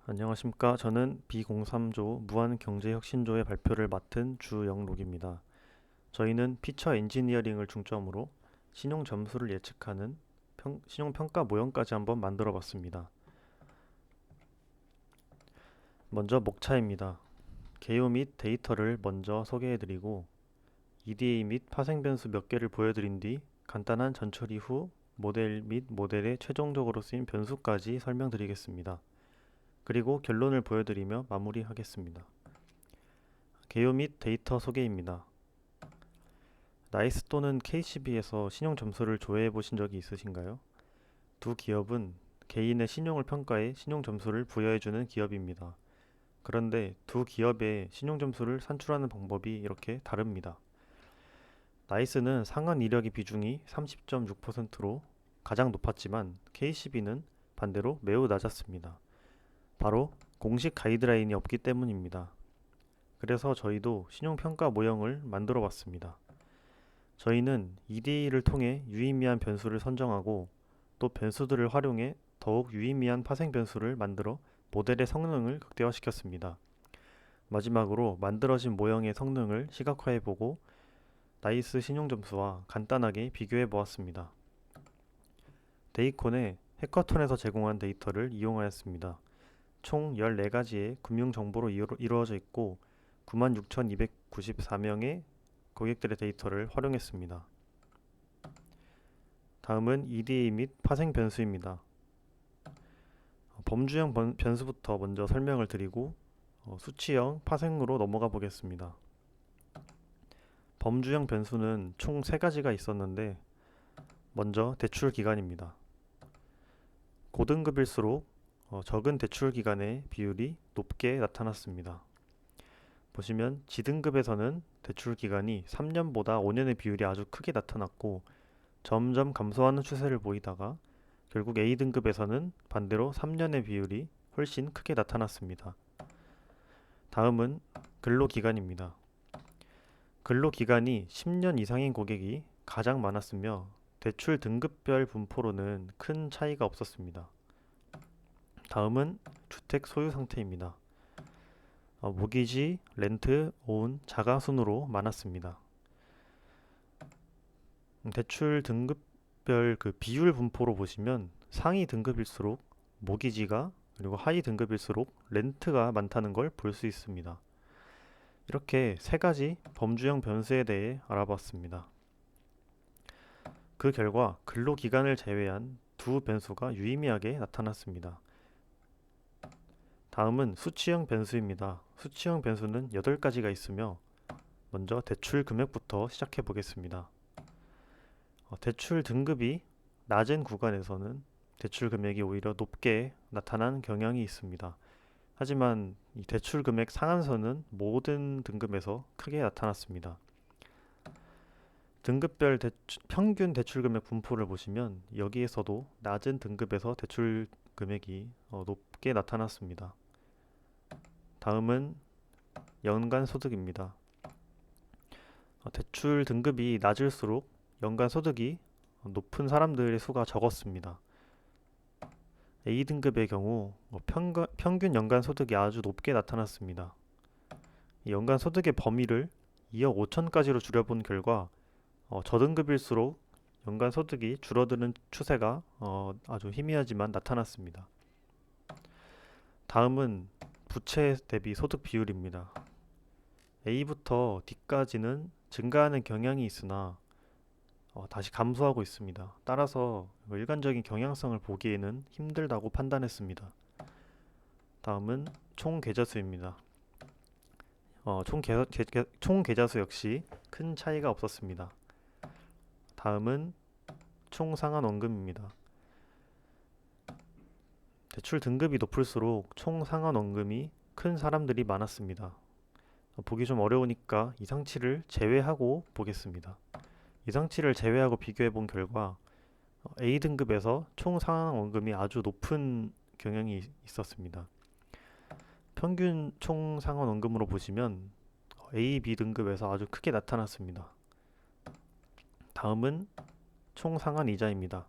안녕하십니까. 저는 B03조 무한경제혁신조의 발표를 맡은 주영록입니다. 저희는 피처 엔지니어링을 중점으로 신용 점수를 예측하는 신용평가 모형까지 한번 만들어 봤습니다. 먼저 목차입니다. 개요 및 데이터를 먼저 소개해드리고 EDA 및 파생변수 몇 개를 보여드린 뒤 간단한 전처리 후 모델 및 모델에 최종적으로 쓰인 변수까지 설명드리겠습니다. 그리고 결론을 보여드리며 마무리하겠습니다. 개요 및 데이터 소개입니다. 나이스 또는 KCB에서 신용 점수를 조회해 보신 적이 있으신가요? 두 기업은 개인의 신용을 평가해 신용 점수를 부여해주는 기업입니다. 그런데 두 기업의 신용 점수를 산출하는 방법이 이렇게 다릅니다. 나이스는 상한 이력의 비중이 30.6%로 가장 높았지만 KCB는 반대로 매우 낮았습니다. 바로 공식 가이드라인이 없기 때문입니다. 그래서 저희도 신용평가 모형을 만들어 봤습니다. 저희는 EDA를 통해 유의미한 변수를 선정하고 또 변수들을 활용해 더욱 유의미한 파생 변수를 만들어 모델의 성능을 극대화시켰습니다. 마지막으로 만들어진 모형의 성능을 시각화해보고 나이스 신용점수와 간단하게 비교해 보았습니다. 데이콘의 해커톤에서 제공한 데이터를 이용하였습니다. 총 14가지의 금융정보로 이루어져 있고 96,294명의 고객들의 데이터를 활용했습니다. 다음은 EDA 및 파생 변수입니다. 범주형 변수부터 먼저 설명을 드리고 수치형 파생으로 넘어가 보겠습니다. 범주형 변수는 총 3가지가 있었는데 먼저 대출 기간입니다. 고등급일수록 적은 대출 기간의 비율이 높게 나타났습니다. 보시면 G등급에서는 대출 기간이 3년보다 5년의 비율이 아주 크게 나타났고 점점 감소하는 추세를 보이다가 결국 A등급에서는 반대로 3년의 비율이 훨씬 크게 나타났습니다. 다음은 근로기간입니다. 근로기간이 10년 이상인 고객이 가장 많았으며 대출 등급별 분포로는 큰 차이가 없었습니다. 다음은 주택 소유 상태입니다. 모기지, 렌트, 온, 자가 순으로 많았습니다. 대출 등급별 그 비율 분포로 보시면 상위 등급일수록 모기지가 그리고 하위 등급일수록 렌트가 많다는 걸 볼 수 있습니다. 이렇게 3가지 범주형 변수에 대해 알아봤습니다. 그 결과 근로기간을 제외한 두 변수가 유의미하게 나타났습니다. 다음은 수치형 변수입니다. 수치형 변수는 8가지가 있으며 먼저 대출 금액부터 시작해 보겠습니다. 대출 등급이 낮은 구간에서는 대출 금액이 오히려 높게 나타난 경향이 있습니다. 하지만 이 대출 금액 상한선은 모든 등급에서 크게 나타났습니다. 등급별 평균 대출 금액 분포를 보시면 여기에서도 낮은 등급에서 대출 금액이 높게 나타났습니다. 다음은 연간 소득입니다. 대출 등급이 낮을수록 연간 소득이 높은 사람들의 수가 적었습니다. A등급의 경우 평균 연간 소득이 아주 높게 나타났습니다. 연간 소득의 범위를 2억 5천까지로 줄여본 결과 저등급일수록 연간 소득이 줄어드는 추세가 아주 희미하지만 나타났습니다. 다음은 부채 대비 소득 비율입니다. A부터 D까지는 증가하는 경향이 있으나 다시 감소하고 있습니다. 따라서 일관적인 경향성을 보기에는 힘들다고 판단했습니다. 다음은 총 계좌수입니다. 총 계좌수 역시 큰 차이가 없었습니다. 다음은 총 상환 원금입니다. 대출 등급이 높을수록 총 상환 원금이 큰 사람들이 많았습니다. 보기 좀 어려우니까 이 상치를 제외하고 보겠습니다. 이 상치를 제외하고 비교해 본 결과 A등급에서 총 상환 원금이 아주 높은 경향이 있었습니다. 평균 총 상환 원금으로 보시면 A, B등급에서 아주 크게 나타났습니다. 다음은 총 상환 이자입니다.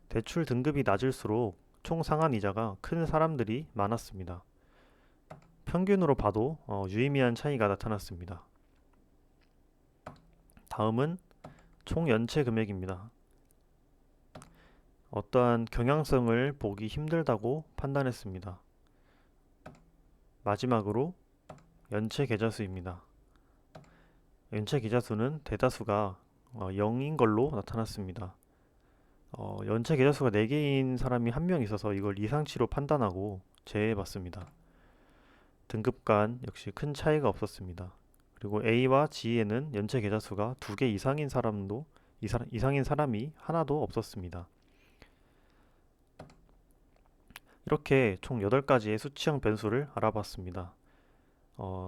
대출 등급이 낮을수록 총 상환이자가 큰 사람들이 많았습니다. 평균으로 봐도 유의미한 차이가 나타났습니다. 다음은 총 연체 금액입니다. 어떠한 경향성을 보기 힘들다고 판단했습니다. 마지막으로 연체 계좌수입니다. 연체 계좌수는 대다수가 0인 걸로 나타났습니다. 연체 계좌수가 4개인 사람이 1명 있어서 이걸 이상치로 판단하고 제외해봤습니다. 등급 간 역시 큰 차이가 없었습니다. 그리고 A와 G에는 연체 계좌수가 2개 이상인 사람이 하나도 없었습니다. 이렇게 총 8가지의 수치형 변수를 알아봤습니다.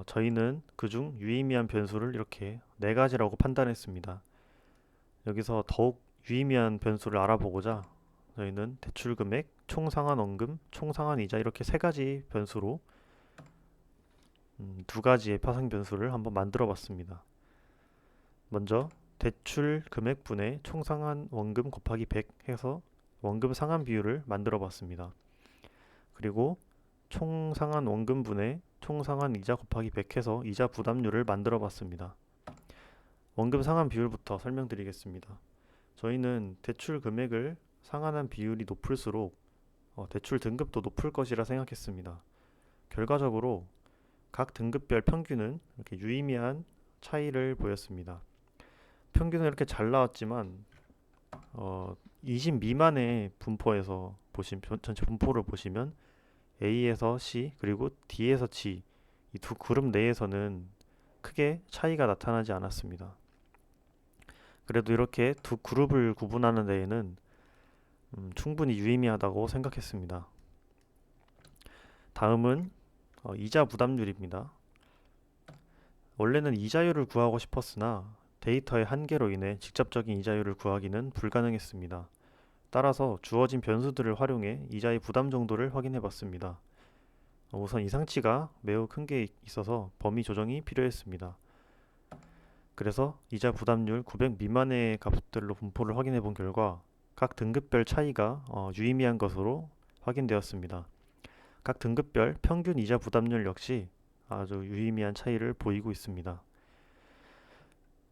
저희는 그중 유의미한 변수를 이렇게 4가지라고 판단했습니다. 여기서 더욱 유의미한 변수를 알아보고자 저희는 대출금액, 총상환원금, 총상환이자 이렇게 3가지 변수로 2가지의 파생 변수를 한번 만들어 봤습니다. 먼저 대출금액분의 총상환원금 곱하기 100 해서 원금 상환 비율을 만들어 봤습니다. 그리고 총상환 원금분의 총상환 이자 곱하기 100 해서 이자 부담률을 만들어 봤습니다. 원금 상환 비율부터 설명드리겠습니다. 저희는 대출 금액을 상환한 비율이 높을수록 대출 등급도 높을 것이라 생각했습니다. 결과적으로 각 등급별 평균은 이렇게 유의미한 차이를 보였습니다. 평균은 이렇게 잘 나왔지만 20 미만의 분포에서 전체 분포를 보시면 A에서 C 그리고 D에서 G 이 두 그룹 내에서는 크게 차이가 나타나지 않았습니다. 그래도 이렇게 두 그룹을 구분하는 데에는 충분히 유의미하다고 생각했습니다. 다음은 이자 부담률입니다. 원래는 이자율을 구하고 싶었으나 데이터의 한계로 인해 직접적인 이자율을 구하기는 불가능했습니다. 따라서 주어진 변수들을 활용해 이자의 부담 정도를 확인해 봤습니다. 우선 이상치가 매우 큰 게 있어서 범위 조정이 필요했습니다. 그래서 이자 부담률 900 미만의 값들로 분포를 확인해 본 결과 각 등급별 차이가 유의미한 것으로 확인되었습니다. 각 등급별 평균 이자 부담률 역시 아주 유의미한 차이를 보이고 있습니다.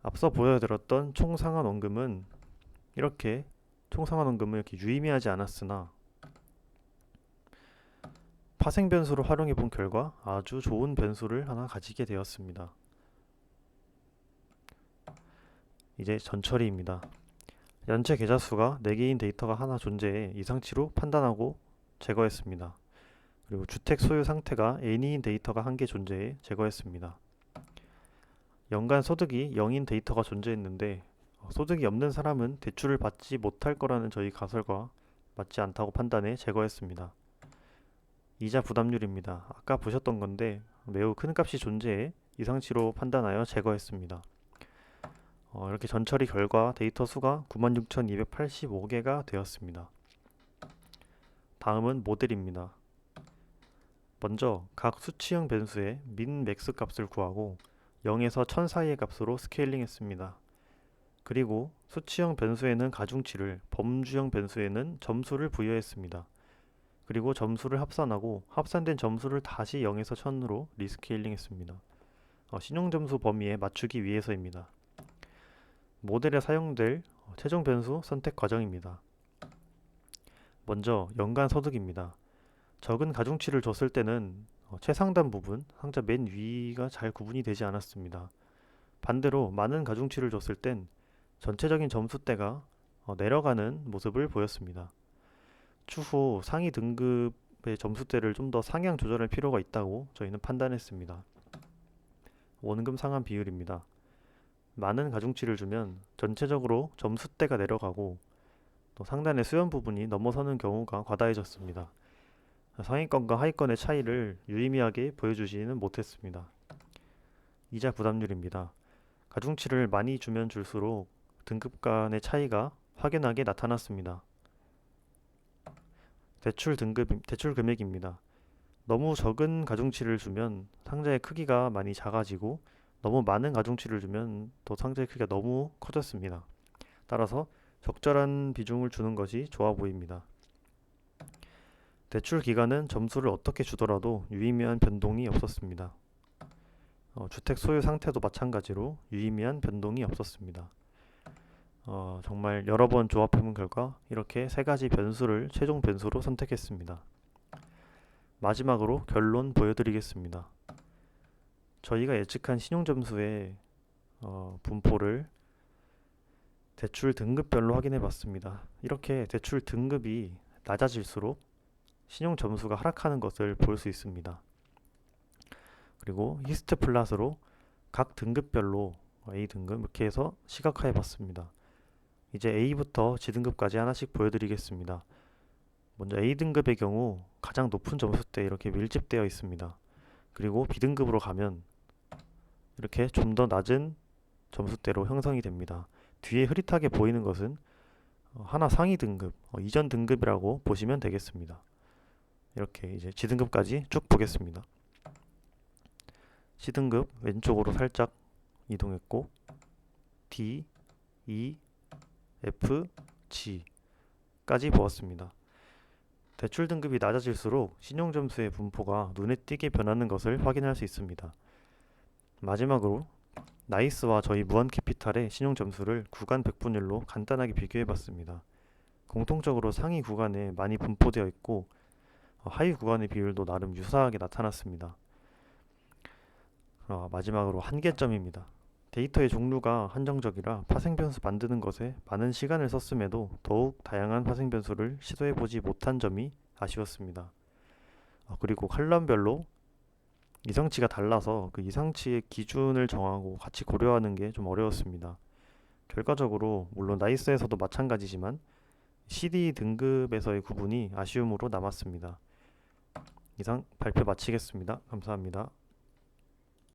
앞서 보여드렸던 총상환원금은 이렇게 유의미하지 않았으나 파생 변수를 활용해 본 결과 아주 좋은 변수를 하나 가지게 되었습니다. 이제 전처리입니다. 연체 계좌수가 4개인 데이터가 하나 존재해 이상치로 판단하고 제거했습니다. 그리고 주택 소유 상태가 N인 데이터가 1개 존재해 제거했습니다. 연간 소득이 0인 데이터가 존재했는데 소득이 없는 사람은 대출을 받지 못할 거라는 저희 가설과 맞지 않다고 판단해 제거했습니다. 이자 부담률입니다. 아까 보셨던 건데 매우 큰 값이 존재해 이상치로 판단하여 제거했습니다. 이렇게 전처리 결과 데이터 수가 96,285개가 되었습니다. 다음은 모델입니다. 먼저 각 수치형 변수의 민 맥스 값을 구하고 0에서 1000 사이의 값으로 스케일링 했습니다. 그리고 수치형 변수에는 가중치를, 범주형 변수에는 점수를 부여했습니다. 그리고 점수를 합산하고 합산된 점수를 다시 0에서 1000으로 리스케일링 했습니다. 신용점수 범위에 맞추기 위해서입니다. 모델에 사용될 최종 변수 선택 과정입니다. 먼저 연간 소득입니다. 적은 가중치를 줬을 때는 최상단 부분, 상자 맨 위가 잘 구분이 되지 않았습니다. 반대로 많은 가중치를 줬을 땐 전체적인 점수대가 내려가는 모습을 보였습니다. 추후 상위 등급의 점수대를 좀 더 상향 조절할 필요가 있다고 저희는 판단했습니다. 원금 상환 비율입니다. 많은 가중치를 주면 전체적으로 점수대가 내려가고 또 상단의 수연 부분이 넘어서는 경우가 과다해졌습니다. 상위권과 하위권의 차이를 유의미하게 보여주지는 못했습니다. 이자 부담률입니다. 가중치를 많이 주면 줄수록 등급 간의 차이가 확연하게 나타났습니다. 대출 금액입니다. 너무 적은 가중치를 주면 상자의 크기가 많이 작아지고 너무 많은 가중치를 주면 또 상자의 크기가 너무 커졌습니다. 따라서 적절한 비중을 주는 것이 좋아 보입니다. 대출 기간은 점수를 어떻게 주더라도 유의미한 변동이 없었습니다. 주택 소유 상태도 마찬가지로 유의미한 변동이 없었습니다. 정말 여러 번 조합해본 결과 이렇게 세 가지 변수를 최종 변수로 선택했습니다. 마지막으로 결론 보여드리겠습니다. 저희가 예측한 신용점수의 분포를 대출 등급별로 확인해 봤습니다. 이렇게 대출 등급이 낮아질수록 신용점수가 하락하는 것을 볼 수 있습니다. 그리고 히스트 플랫으로 각 등급별로 A등급 이렇게 해서 시각화해 봤습니다. 이제 A부터 G등급까지 하나씩 보여드리겠습니다. 먼저 A등급의 경우 가장 높은 점수대 이렇게 밀집되어 있습니다. 그리고 B등급으로 가면 이렇게 좀 더 낮은 점수대로 형성이 됩니다. 뒤에 흐릿하게 보이는 것은 하나 상위 등급, 이전 등급이라고 보시면 되겠습니다. 이렇게 이제 G등급까지 쭉 보겠습니다. C등급 왼쪽으로 살짝 이동했고 D, E, F, G까지 보았습니다. 대출 등급이 낮아질수록 신용점수의 분포가 눈에 띄게 변하는 것을 확인할 수 있습니다. 마지막으로 나이스와 저희 무한캐피탈의 신용점수를 구간 백분율로 간단하게 비교해봤습니다. 공통적으로 상위 구간에 많이 분포되어 있고 하위 구간의 비율도 나름 유사하게 나타났습니다. 마지막으로 한계점입니다. 데이터의 종류가 한정적이라 파생변수 만드는 것에 많은 시간을 썼음에도 더욱 다양한 파생변수를 시도해보지 못한 점이 아쉬웠습니다. 그리고 칼럼별로 이상치가 달라서 그 이상치의 기준을 정하고 같이 고려하는 게 좀 어려웠습니다. 결과적으로 물론 나이스에서도 마찬가지지만 CD 등급에서의 구분이 아쉬움으로 남았습니다. 이상 발표 마치겠습니다. 감사합니다.